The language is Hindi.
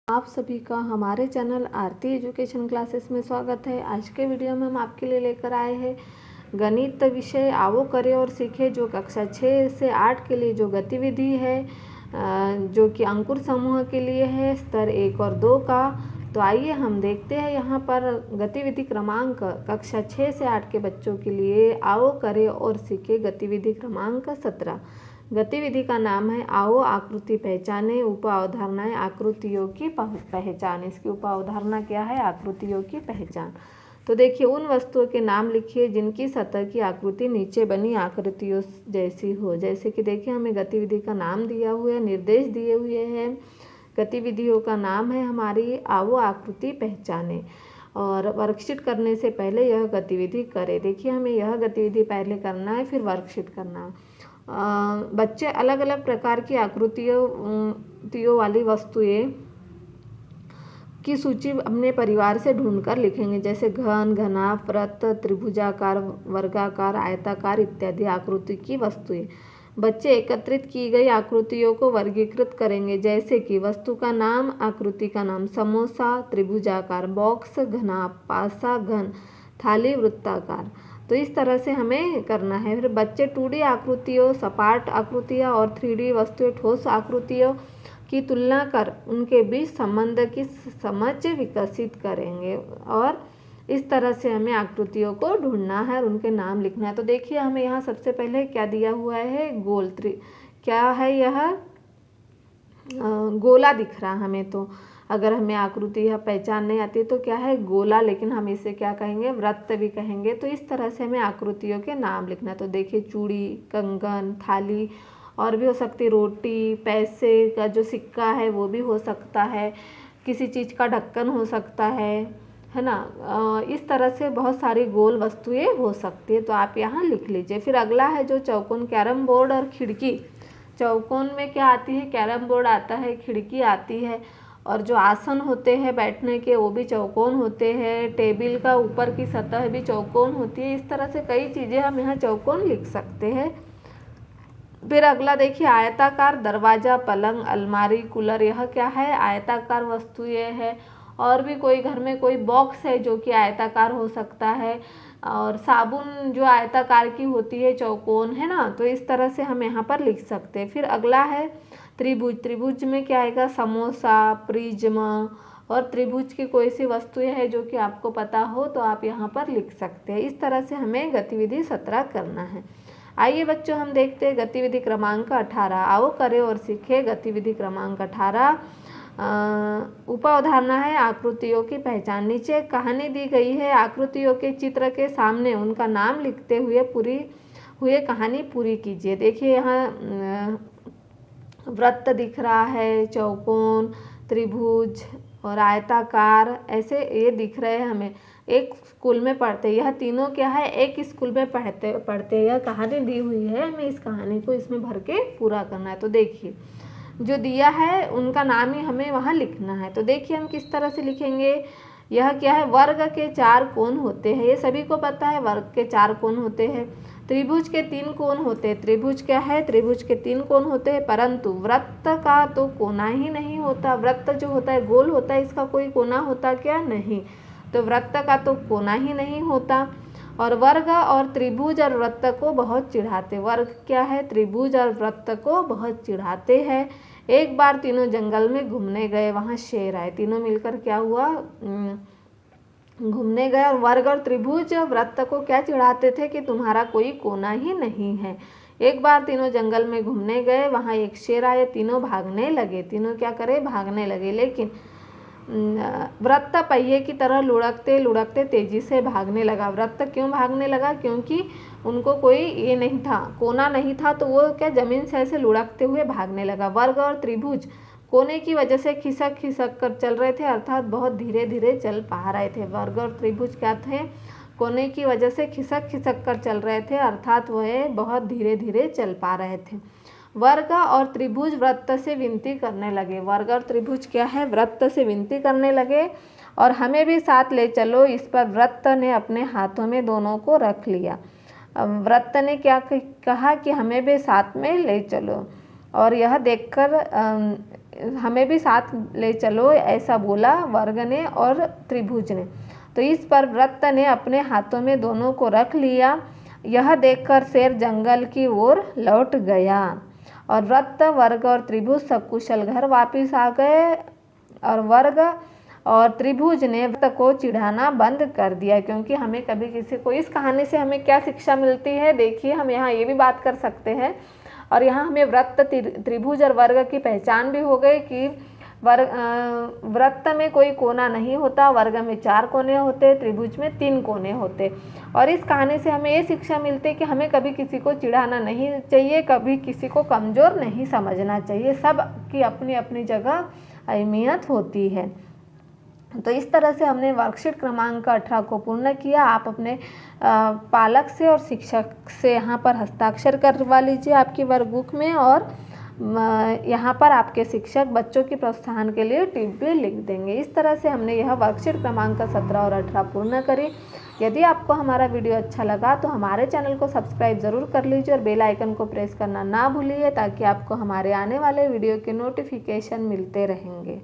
आप सभी का हमारे चैनल आरती एजुकेशन क्लासेस में स्वागत है। आज के वीडियो में हम आपके लिए लेकर आए हैं गणित विषय आओ करें और सीखें, जो कक्षा 6 से 8 के लिए जो गतिविधि है, जो कि अंकुर समूह के लिए है, स्तर 1 और 2 का। तो आइए हम देखते हैं यहाँ पर गतिविधि क्रमांक कक्षा 6 से 8 के बच्चों के लिए आओ करें और सीखें गतिविधि क्रमांक 17। गतिविधि का नाम है आओ आकृति पहचाने, उप अवधारणाएं आकृतियों की पहचान। इसकी उप अवधारणा क्या है? आकृतियों की पहचान। तो देखिए, उन वस्तुओं के नाम लिखिए जिनकी सतह की आकृति नीचे बनी आकृतियों जैसी हो। जैसे कि देखिए, हमें गतिविधि का नाम दिया हुआ है, निर्देश दिए हुए हैं। गतिविधियों का नाम है हमारी आओ आकृति पहचाने, और वर्कशीट करने से पहले यह गतिविधि करें। देखिए, हमें यह गतिविधि पहले करना है, फिर वर्कशीट करना है। बच्चे अलग अलग प्रकार की आकृतियों वाली वस्तुएं की सूची अपने परिवार से ढूंढकर लिखेंगे, जैसे घन, घनाभ, वृत्त, त्रिभुजाकार, वर्गाकार, आयताकार इत्यादि आकृति की वस्तुएं। बच्चे एकत्रित की गई आकृतियों को वर्गीकृत करेंगे, जैसे कि वस्तु का नाम, आकृति का नाम, समोसा त्रिभुजाकार, बॉक्स घनाभ, पासा घन, थाली वृत्ताकार। तो इस तरह से हमें करना है। फिर बच्चे 2D आकृतियों, सपाट आकृतियाँ और 3D वस्तुएं, ठोस आकृतियों की तुलना कर उनके बीच संबंध की समझ विकसित करेंगे, और इस तरह से हमें आकृतियों को ढूंढना है और उनके नाम लिखना है। तो देखिए, हमें यहाँ सबसे पहले क्या दिया हुआ है? गोल। क्या है यह? गोला दिख रहा हमें। तो अगर हमें आकृति यह पहचान नहीं आती तो क्या है? गोला, लेकिन हम इसे क्या कहेंगे? वृत्त भी कहेंगे। तो इस तरह से हमें आकृतियों के नाम लिखना है। तो देखिए, चूड़ी, कंगन, थाली, और भी हो सकती है रोटी, पैसे का जो सिक्का है वो भी हो सकता है, किसी चीज़ का ढक्कन हो सकता है ना। इस तरह से बहुत सारी गोल वस्तुएं हो सकती है। तो आप यहाँ लिख लीजिए। फिर अगला है जो चौकोन, कैरम बोर्ड और खिड़की। चौकोन में क्या आती है? कैरम बोर्ड आता है, खिड़की आती है, और जो आसन होते हैं बैठने के वो भी चौकोन होते हैं। टेबल का ऊपर की सतह भी चौकोन होती है। इस तरह से कई चीज़ें हम यहाँ चौकोन लिख सकते हैं। फिर अगला देखिए, आयताकार, दरवाजा, पलंग, अलमारी, कूलर। यह क्या है? आयताकार वस्तुएं है। और भी कोई घर में कोई बॉक्स है जो कि आयताकार हो सकता है, और साबुन जो आयताकार की होती है, चौकोन, है ना। तो इस तरह से हम यहाँ पर लिख सकते हैं। फिर अगला है त्रिभुज। त्रिभुज में क्या आएगा? समोसा, प्रिज्म, और त्रिभुज की कोई सी वस्तुएं है जो कि आपको पता हो तो आप यहाँ पर लिख सकते हैं। इस तरह से हमें गतिविधि 17 करना है। आइए बच्चों, हम देखते हैं गतिविधि क्रमांक 18। आओ करें और सीखें गतिविधि क्रमांक 18। उप अवधारणा है आकृतियों की पहचान। नीचे कहानी दी गई है, आकृतियों के चित्र के सामने उनका नाम लिखते हुए कहानी पूरी कीजिए। देखिए, यहाँ वृत्त दिख रहा है, चौकोन, त्रिभुज और आयताकार, ऐसे ये दिख रहे हैं हमें। एक स्कूल में पढ़ते, यह तीनों क्या है? एक स्कूल में पढ़ते यह कहानी दी हुई है, हमें इस कहानी को इसमें भर के पूरा करना है। तो देखिए, जो दिया है उनका नाम ही हमें वहाँ लिखना है। तो देखिए, हम किस तरह से लिखेंगे। यह क्या है? वर्ग के 4 कोण होते हैं, ये सभी को पता है, वर्ग के 4 कोण होते हैं। त्रिभुज के 3 कोण होते हैं। त्रिभुज क्या है? त्रिभुज के 3 कोण होते हैं, परंतु वृत्त का तो कोना ही नहीं होता। वृत्त जो होता है गोल होता है, इसका कोई कोना होता क्या? नहीं। तो वृत्त का तो कोना ही नहीं होता। और वर्ग और त्रिभुज और वृत्त को बहुत चिढ़ाते। वर्ग क्या है? त्रिभुज और वृत्त को बहुत चिढ़ाते हैं। एक बार तीनों जंगल में घूमने गए, वहाँ शेर आए। तीनों मिलकर क्या हुआ? घूमने गए, और वर्ग और त्रिभुज वृत्त को क्या चिढ़ाते थे? कि तुम्हारा कोई कोना ही नहीं है। एक बार तीनों जंगल में घूमने गए, वहाँ एक शेर आए, तीनों भागने लगे। तीनों क्या करे? भागने लगे। लेकिन वृत्त पहिए की तरह लुढ़कते लुढ़कते तेजी से भागने लगा। वृत्त क्यों भागने लगा? क्योंकि उनको कोई ये नहीं था, कोना नहीं था, तो वो क्या जमीन से ऐसे लुढ़कते हुए भागने लगा। वर्ग और त्रिभुज कोने की वजह से खिसक खिसक कर चल रहे थे, अर्थात बहुत धीरे धीरे चल पा रहे थे। वर्ग और त्रिभुज क्या थे? कोने की वजह से खिसक खिसक कर चल रहे थे, अर्थात वह बहुत धीरे धीरे चल पा रहे थे। वर्ग और त्रिभुज वृत्त से विनती करने लगे। वर्ग और त्रिभुज क्या है? वृत्त से विनती करने लगे, और हमें भी साथ ले चलो। इस पर वृत्त ने अपने हाथों में दोनों को रख लिया। वृत्त ने क्या कहा? कि हमें भी साथ में ले चलो। और यह देखकर हमें भी साथ ले चलो, ऐसा बोला वर्ग ने और त्रिभुज ने। तो इस पर वृत्त ने अपने हाथों में दोनों को रख लिया। यह देखकर शेर जंगल की ओर लौट गया और वृत्त, वर्ग और त्रिभुज सकुशल घर वापस आ गए। और वर्ग और त्रिभुज ने वृत्त को चिढ़ाना बंद कर दिया, क्योंकि हमें कभी किसी को, इस कहानी से हमें क्या शिक्षा मिलती है, देखिए हम यहाँ ये भी बात कर सकते हैं। और यहाँ हमें वृत्त, त्रिभुज और वर्ग की पहचान भी हो गई कि वृत्त में कोई कोना नहीं होता, वर्ग में 4 कोने होते, त्रिभुज में 3 कोने होते। और इस कहानी से हमें ये शिक्षा मिलती है कि हमें कभी किसी को चिढ़ाना नहीं चाहिए, कभी किसी को कमज़ोर नहीं समझना चाहिए। सब की अपनी अपनी जगह अहमियत होती है। तो इस तरह से हमने वर्कशीट क्रमांक 18 को पूर्ण किया। आप अपने पालक से और शिक्षक से यहाँ पर हस्ताक्षर करवा लीजिए आपकी वर्कबुक में, और यहाँ पर आपके शिक्षक बच्चों की प्रोत्साहन के लिए टिप भी लिख देंगे। इस तरह से हमने यह वर्कशीट क्रमांक 17 और 18 पूर्ण करी। यदि आपको हमारा वीडियो अच्छा लगा तो हमारे चैनल को सब्सक्राइब ज़रूर कर लीजिए और बेल आइकन को प्रेस करना ना भूलिए, ताकि आपको हमारे आने वाले वीडियो के नोटिफिकेशन मिलते रहेंगे।